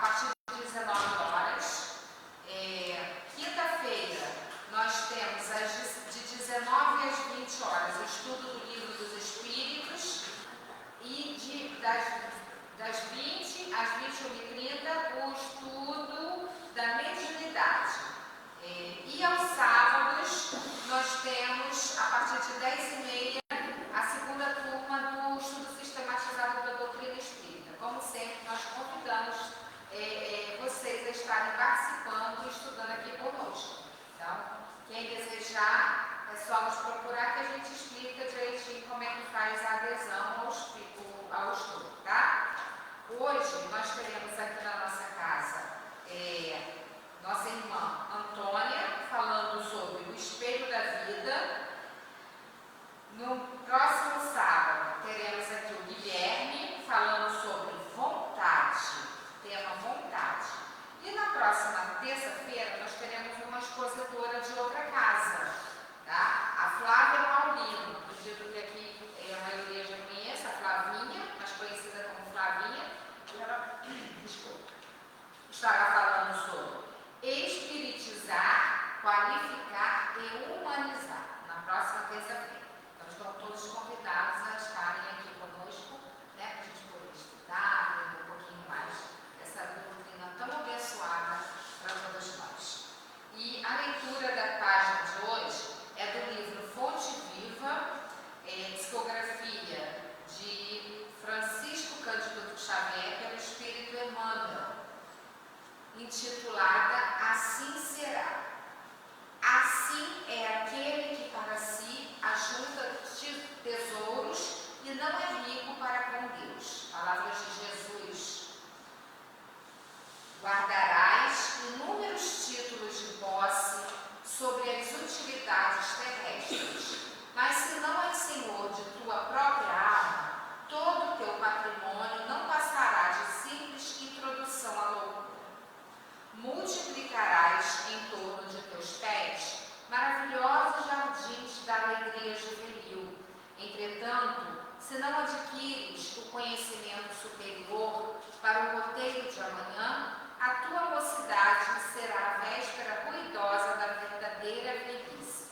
partir de 19 horas. Quinta-feira, nós temos de 19 às 20 horas o estudo do Livro dos Espíritos e das 20 às 21h30 o estudo da mediunidade. E aos sábados, nós temos, a partir de 10h30, a segunda turma do estudo sistematizado da doutrina espírita. Como sempre, nós convidamos vocês a estarem participando e estudando aqui conosco. Então, quem desejar, é só nos procurar que a gente explica direitinho como é que faz a adesão ao estudo, tá? Hoje, nós teremos aqui na nossa casa nossa irmã Antônia falando sobre o espelho da vida. No próximo sábado, teremos aqui o Guilherme falando sobre vontade, tema vontade. E na próxima terça-feira, nós teremos uma expositora de outra casa, tá? A Flávia Paulino, acredito que aqui a maioria já conhece, a Flavinha, mais conhecida como Flavinha, ela, estará falando sobre espiritizar, qualificar e humanizar, na próxima terça-feira. Então, estão todos convidados a estarem aqui conosco, né, para a gente poder estudar, aprender um pouquinho mais dessa doutrina tão abençoada para todos nós. E a leitura da página de hoje é do livro Fonte Viva, psicografia de Francisco Cândido Xavier pelo Espírito Emmanuel, intitulada Assim Será. Assim é aquele que para si ajunta tesouros e não é rico para com Deus. Palavras de Jesus. Guardarás inúmeros títulos de posse sobre as utilidades terrestres, mas se não és senhor de tua própria alma, todo o teu patrimônio não passará de simples introdução à loucura. Multiplicarás em torno de teus pés maravilhosos jardins da alegria juvenil. Entretanto, se não adquires o conhecimento superior para o roteiro de amanhã, a tua mocidade será a véspera ruidosa da verdadeira velhice.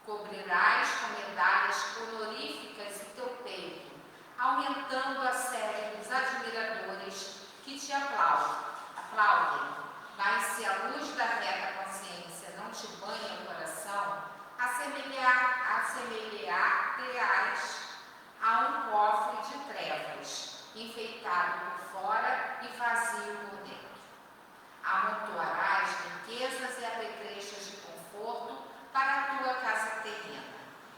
Cobrirás com medalhas honoríficas o teu peito, aumentando a série dos admiradores que te aplaudem. Mas se a luz da reta consciência não te banha o coração, assemelhar-te-ás a um cofre de trevas, enfeitado por fora e vazio por dentro. Amontoarás riquezas e apetrechos de conforto para a tua casa terrena,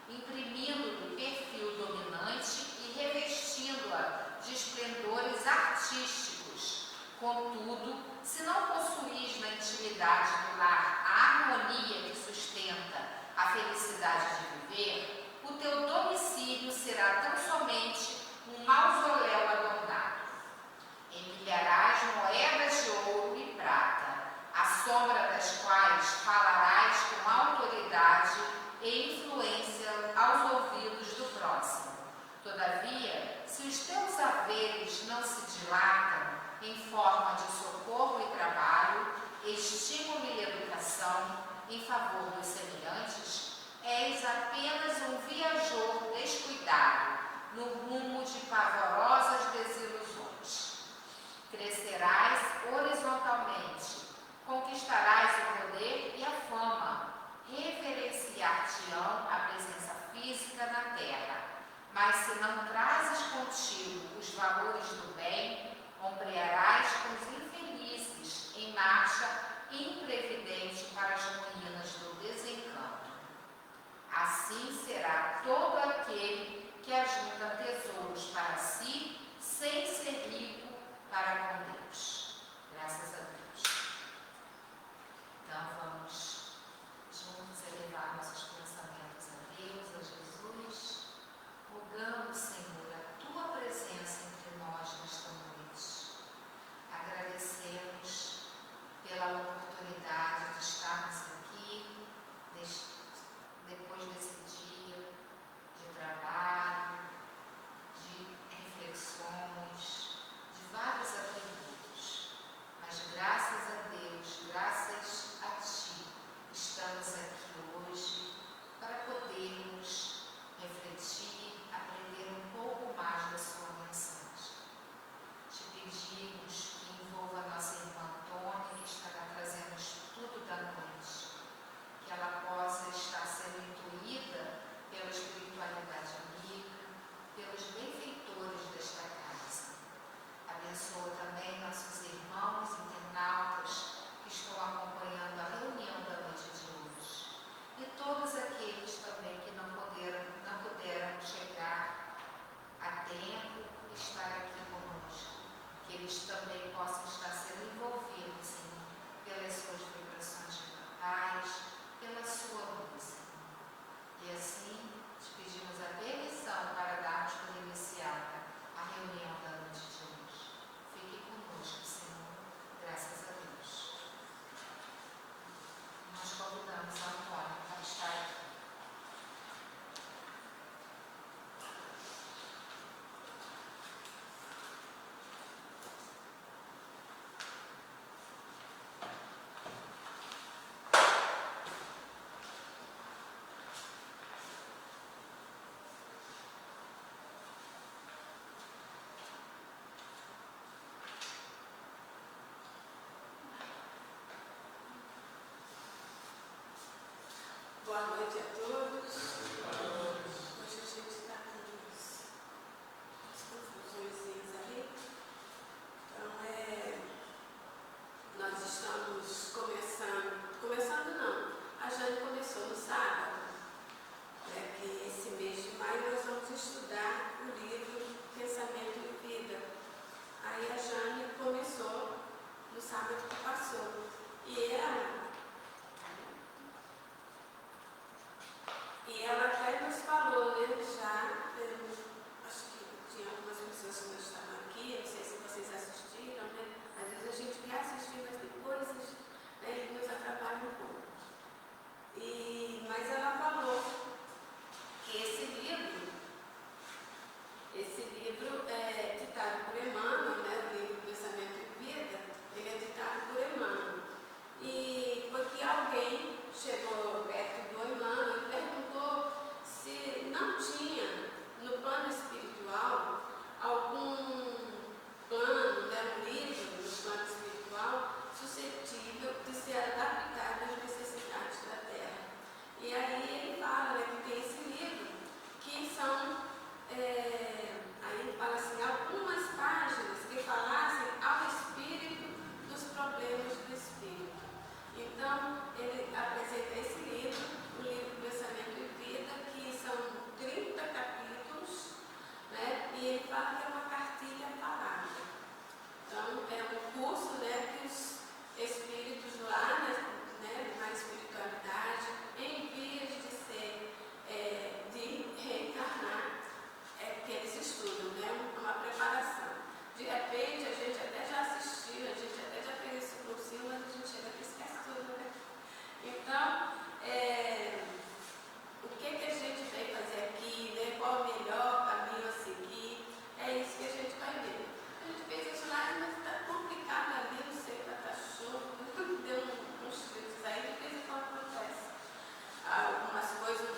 imprimindo-lhe perfil dominante e revestindo-a de esplendores artísticos. Contudo, se não possuís na intimidade do lar a harmonia que sustenta a felicidade de viver, o teu domicílio será tão somente um mausoléu adornado. Empilharás moedas de ouro e prata, à sombra das quais falarás com autoridade e influência aos ouvidos do próximo. Todavia, se os teus haveres não se dilatam em forma de socorro e trabalho, estímulo e educação em favor dos semelhantes, és apenas um viajor descuidado no rumo de pavorosas desilusões. Crescerás horizontalmente, conquistarás o poder e a fama, reverenciar-te-ão a presença física na terra, mas se não trazes contigo os valores do bem, ombrearás com os infelizes em marcha imprevidente para as ruínas do desencanto. Assim será todo aquele que ajunta tesouros para si, sem ser rico para com Deus. Graças a Deus. Então vamos juntos elevar nossos pensamentos a Deus, a Jesus, rogando, Senhor, a tua presença entre nós nesta noite. também possam estar sendo envolvidos, Senhor, pelas suas vibrações mentais, pela sua luz, Senhor. E assim, te pedimos a permissão para darmos por iniciada a reunião da noite de hoje. Fique conosco, Senhor, graças a Deus. Nós convidamos a Antônia para estar aqui. Boa noite a todos. Hoje a gente está com umas confusões aí. Então, nós estamos começando não, a Jane começou no sábado, que esse mês de maio nós vamos estudar o livro Pensamento e Vida. Aí a Jane começou no sábado que passou. E ela até nos falou, né, já, acho que tinha algumas pessoas que não estavam aqui, não sei se vocês assistiram, né? Às vezes a gente quer assistir, mas tem coisas, né, que nos atrapalham um pouco. Mas ela falou que esse livro é ditado por Emmanuel, né, o livro Pensamento e Vida, ele é ditado por Emmanuel. E porque alguém chegou perto do Emmanuel e perguntou se não tinha no plano espiritual algum plano, né, um livro no plano espiritual suscetível de ser adaptado às necessidades da Terra. E aí ele fala, né, que tem esse livro que são, aí ele fala assim, algumas páginas que falassem ao espírito dos problemas do espírito. Então, ele apresenta esse livro, o livro Pensamento e Vida, que são 30 capítulos, né? E ele fala que é uma cartilha falada. Então, é um curso, né, que os espíritos lá, né, na espiritualidade, em vias de ser, de reencarnar, que eles estudam, né? Uma preparação. De repente, a gente até já assistiu, a gente até já fez esse cursinho, mas a gente chega aqui e esquece tudo, né? Então, o que a gente veio fazer aqui, né? Qual o melhor caminho a seguir? É isso que a gente vai ver. A gente fez isso lá, mas está complicado ali, não sei, está show, deu uns gritos aí, de vez em quando acontece. Algumas coisas,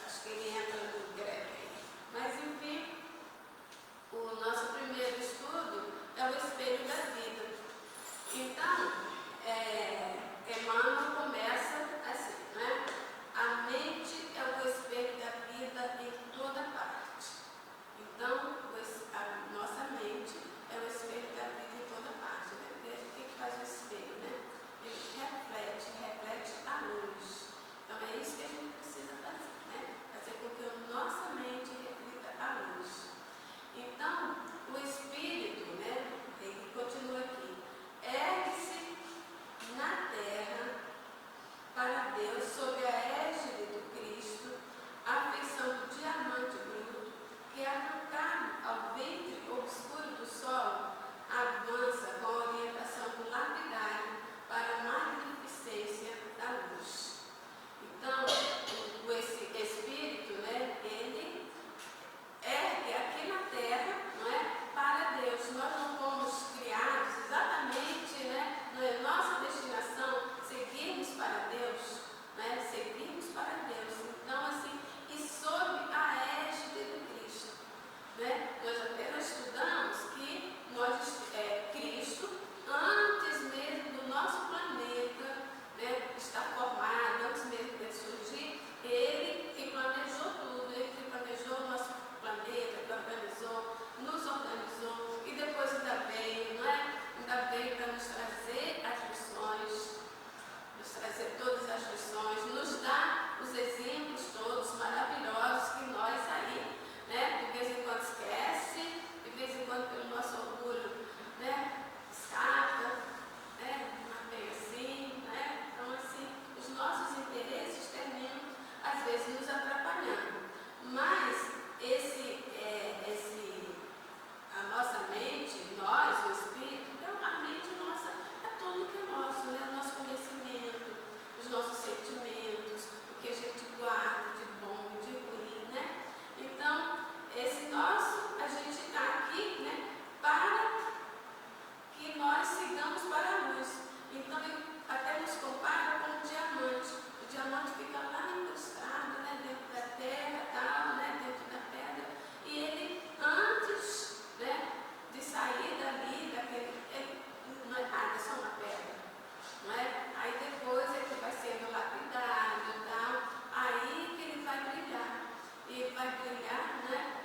acho que ele entra no greve aí. Mas, enfim, o nosso primeiro estudo é o espelho da vida. Então, Emmanuel começa assim, né? A mente é o espelho da vida em toda parte. Então, a nossa mente é o espelho da vida em toda parte. Né? Veja o que faz o espelho, né? Ele reflete a luz. Então, é isso que a gente precisa fazer, né? Fazer com que a nossa mente reflita a luz. Então, o espírito, né? Ele continua aqui. Ergue-se na terra para Deus sob a égide do Cristo, a feição do diamante bruto, que arrancado ao ventre obscuro do sol, avança com a orientação do lapidário para a magnificência da luz. Então, esse espírito, né, ele ergue aqui na terra, não é, para Deus. Nós não fomos criados exatamente, né, não é nossa destinação seguirmos para Deus, né, seguirmos para Deus. Então, assim, e sob a égide do Cristo, né, nós apenas estudamos que Cristo, antes mesmo do nosso planeta, né, está formado, antes mesmo de surgir, ele que planejou tudo, ele que planejou o nosso planeta, que organizou, nos organizou, e depois ainda veio, não é? Ainda veio para nos trazer as lições, nos trazer todas as lições, nos dar os exemplos todos maravilhosos que nós aí, né, de vez em quando esquece, de vez em quando pelo nosso orgulho, né, estamos para a luz. Então, ele até nos compara com o diamante. O diamante fica lá incrustado, né, dentro da terra, tal, né, dentro da pedra. E ele, antes, né, de sair dali, ele não é nada, é só uma pedra. Não é? Aí depois ele vai sendo lapidado e tal. Aí que ele vai brilhar. E ele vai brilhar, né?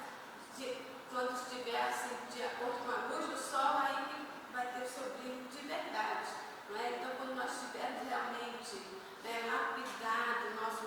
Quando estiver assim, de acordo com a luz do sol, aí que vai ter o seu brilho de verdade. Não é? Então, quando nós estivermos realmente, né, lapidado, nosso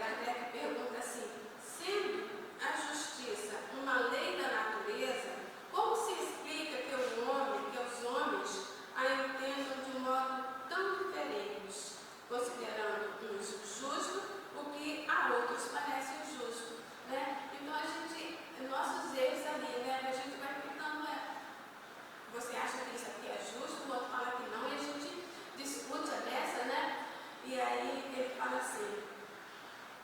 Kardec pergunta assim: sendo a justiça uma lei da natureza, como se explica que os homens a entendam de um modo tão diferente, considerando uns justo o que a outros parece injusto, né? Então nossos erros ali, né? A gente vai ficando, você acha que isso aqui é justo, o outro fala que não, e a gente discute a dessa, né? E aí ele fala assim: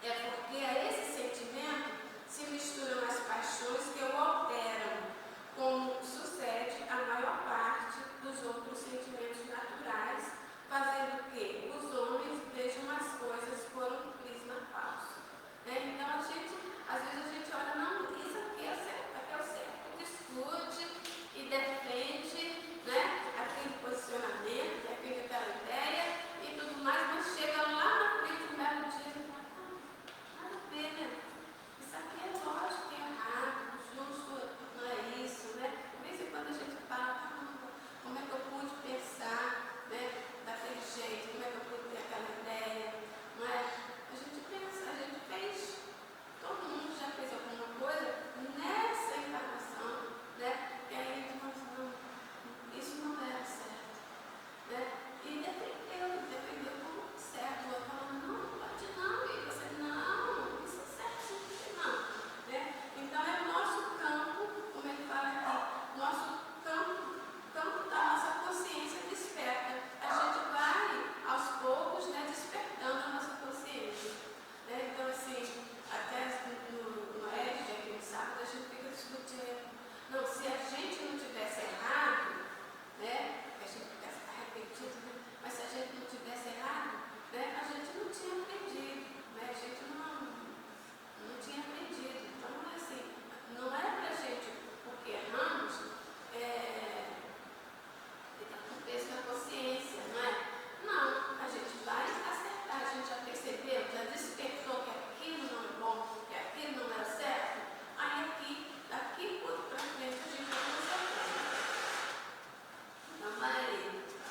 é porque a esse sentimento se misturam as paixões que o alteram, como sucede a maior parte dos outros sentimentos naturais, fazendo que os homens vejam as coisas por um prisma falso. Né? Então, às vezes a gente olha, não, isso aqui é o certo, discute e defende, né, aquele posicionamento, aquela ideia e tudo mais, mas chega lá na frente do belo dia e fala, nada a ver, né? Isso aqui é lógico que é errado, justo não é isso, né? De vez em quando a gente fala, como é que eu pude pensar, né, daquele jeito, como é que eu pude ter aquela ideia, não é? A gente pensa, a gente fez, todo mundo já fez alguma coisa nessa encarnação, né? E aí a gente fala assim, não, isso não era certo, né? E defendeu como certo, o outro falando, não pode não, e você, não, isso é certo, isso não, né? Então é o nosso campo, como ele fala aqui, nosso campo da nossa consciência desperta. A gente vai, aos poucos, né, despertando a nossa consciência. Né? Então, assim, até no ED, aqui no sábado, a gente fica discutindo. Não, se a gente não tivesse errado, né, a gente fica arrependido, né? Mas se a gente não tivesse errado, né, a gente não tinha aprendido, né? A gente não tinha aprendido. Então, assim, não é pra gente, porque erramos, ficar com peso na consciência, não é? Não, a gente vai acertar, a gente já percebeu, já despertou que aquilo não é bom, que aquilo não é certo, aí daqui para frente a gente vai consertando. Então vai,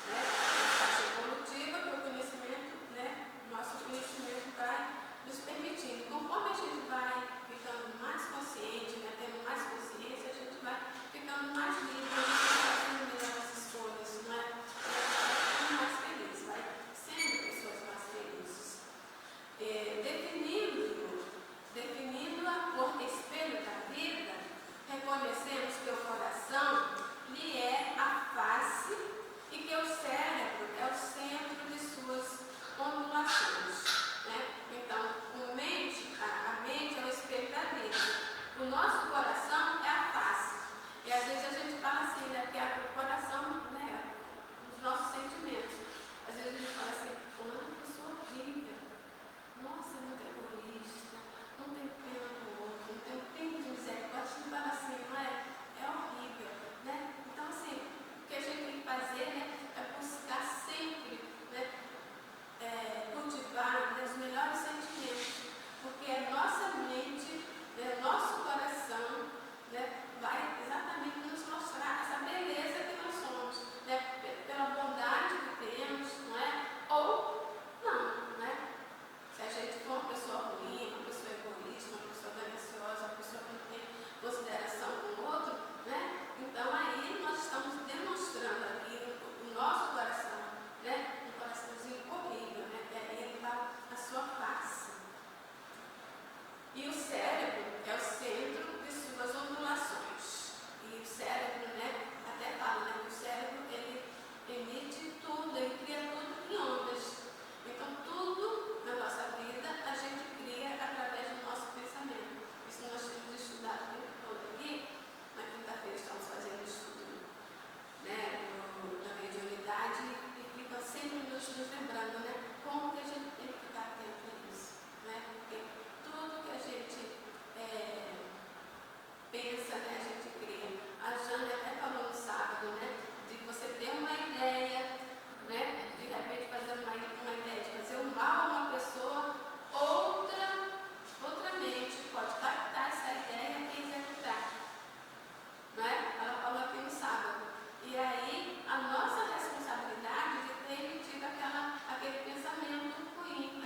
né? A parte evolutiva, que o conhecimento, né? Nosso conhecimento vai nos permitindo. Conforme a gente vai ficando mais consciente, né? Tendo mais consciência, a gente vai ficando mais livre, a gente vai fazendo melhores escolhas, não é? Vai ficando mais feliz, vai sendo pessoas mais felizes. Definindo a cor espelho da vida, reconhecemos que o coração lhe é a face e que o cérebro é o centro de suas ondulações. Né? Então, a mente é o espelho da vida. O nosso coração é a face. E às vezes a gente fala assim, né? Que é o coração, né? Os nossos sentimentos. Às vezes a gente fala assim, fulano é uma pessoa horrível. Nossa, é muito egoísta. Não tem pena do outro, não tem misericórdia. A gente fala assim, não é? É horrível, né? Então, assim, o que a gente tem que fazer, né? É buscar sempre, né? Cultivar, né, os melhores sentimentos. Porque a nossa mente, né, nosso coração, né, vai exatamente nos mostrar essa beleza que nós somos, né, pela bondade que temos, não é? Ou não, né? Se a gente for uma pessoa ruim, uma pessoa egoísta, uma pessoa gananciosa, uma pessoa que não tem consideração com o outro, né? Então aí nós estamos demonstrando aqui o nosso coração, né? Um coraçãozinho horrível, né? Que aí ele está a sua face. E o cérebro é o centro de suas ondulações. E o cérebro, né, até fala, né, que o cérebro, ele emite tudo, ele cria tudo em ondas. Então, tudo na nossa vida, a gente cria através do nosso pensamento. Isso nós temos estudado o tempo todo aqui. Na quinta-feira estamos fazendo estudo, né, na mediunidade, e fica sempre nos lembrando, né, como que a gente tem que ficar atento a isso, né? Porque tudo que a gente pensa, né, a gente cria. A Jane até falou no sábado, né, de você ter uma ideia, né, de repente fazer uma ideia de fazer um mal a uma pessoa, outra mente pode captar essa ideia e executar. Né? Ela falou aqui no sábado. E aí, a nossa responsabilidade de ter emitido aquele pensamento ruim,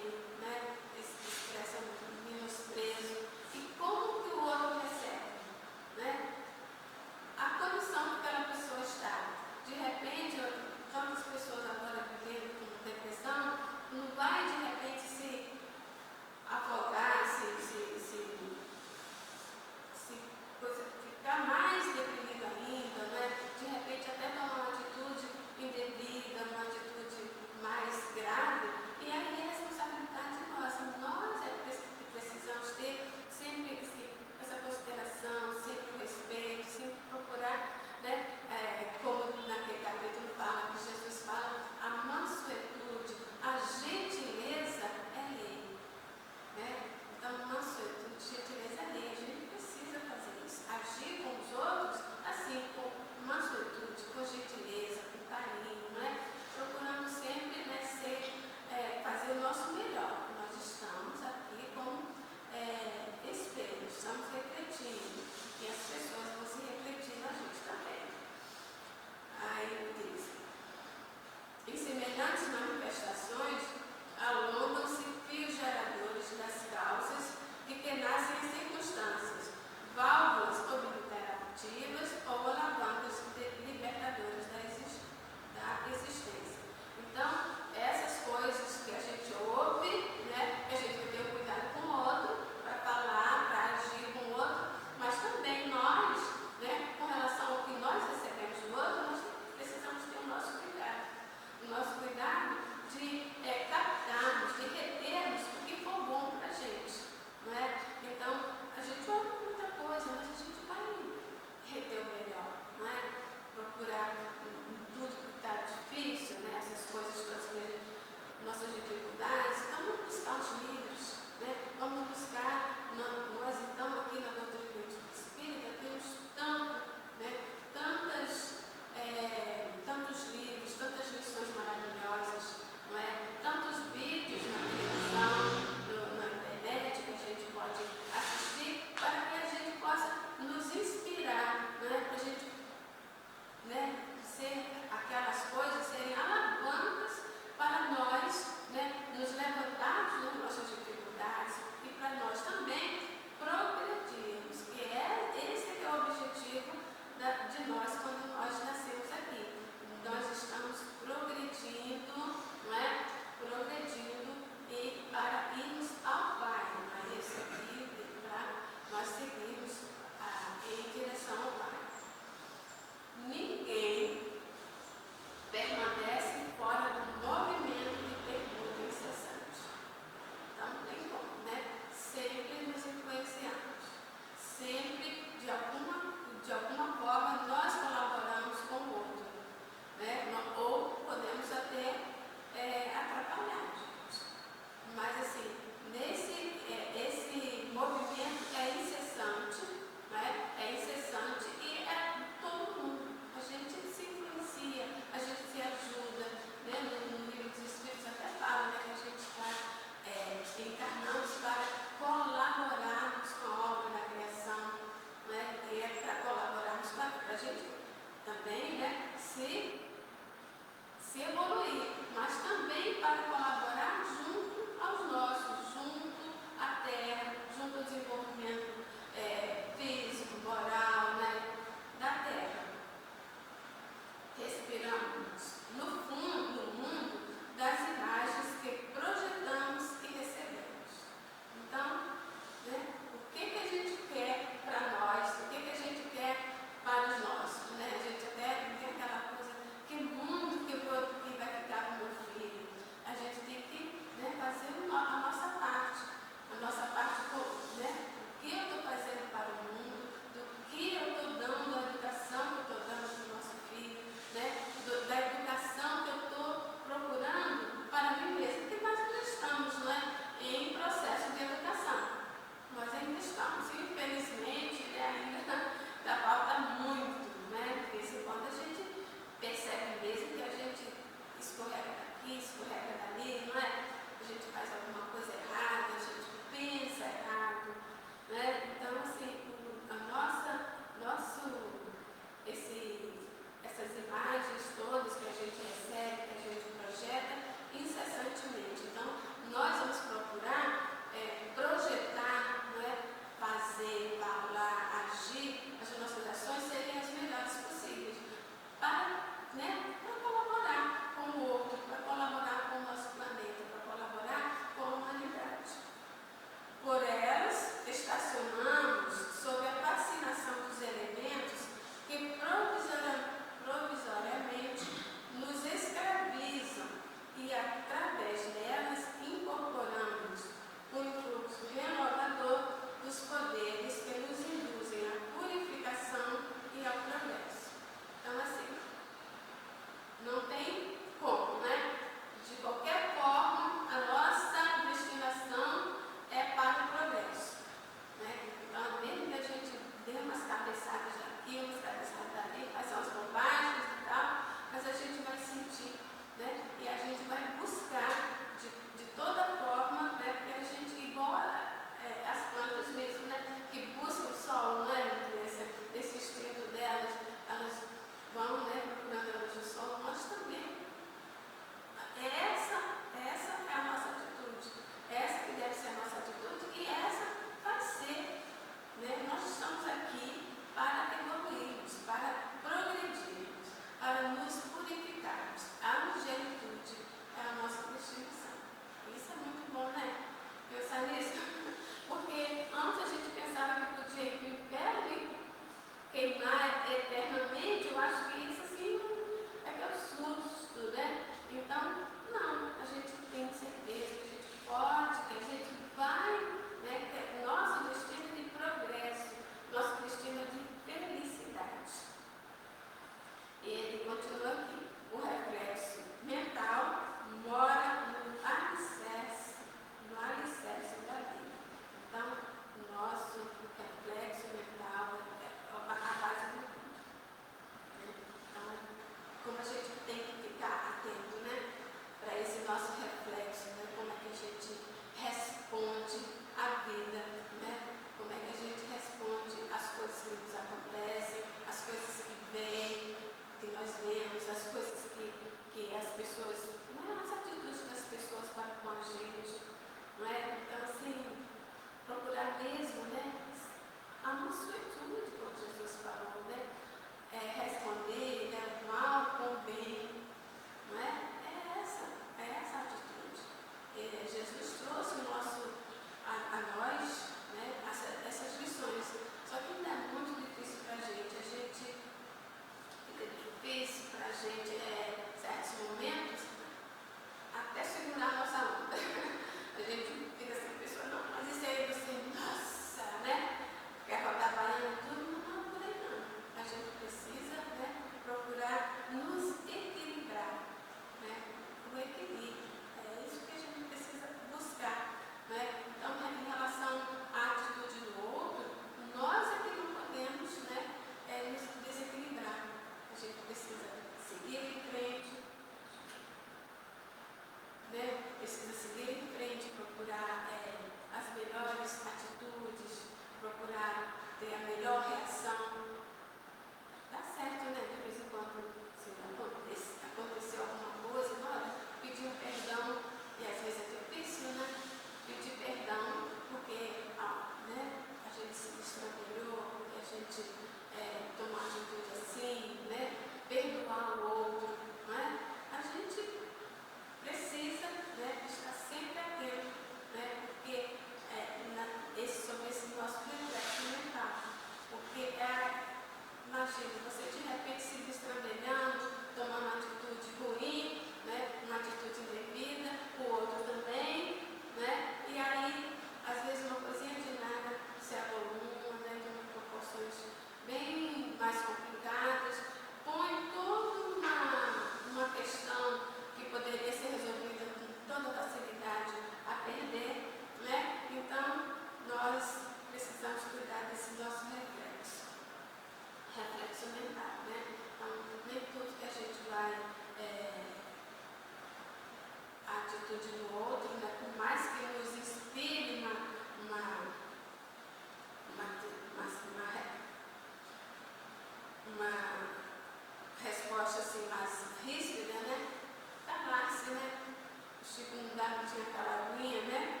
tipo, não dava, tinha aquela aguinha, né?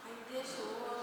Aí deixa o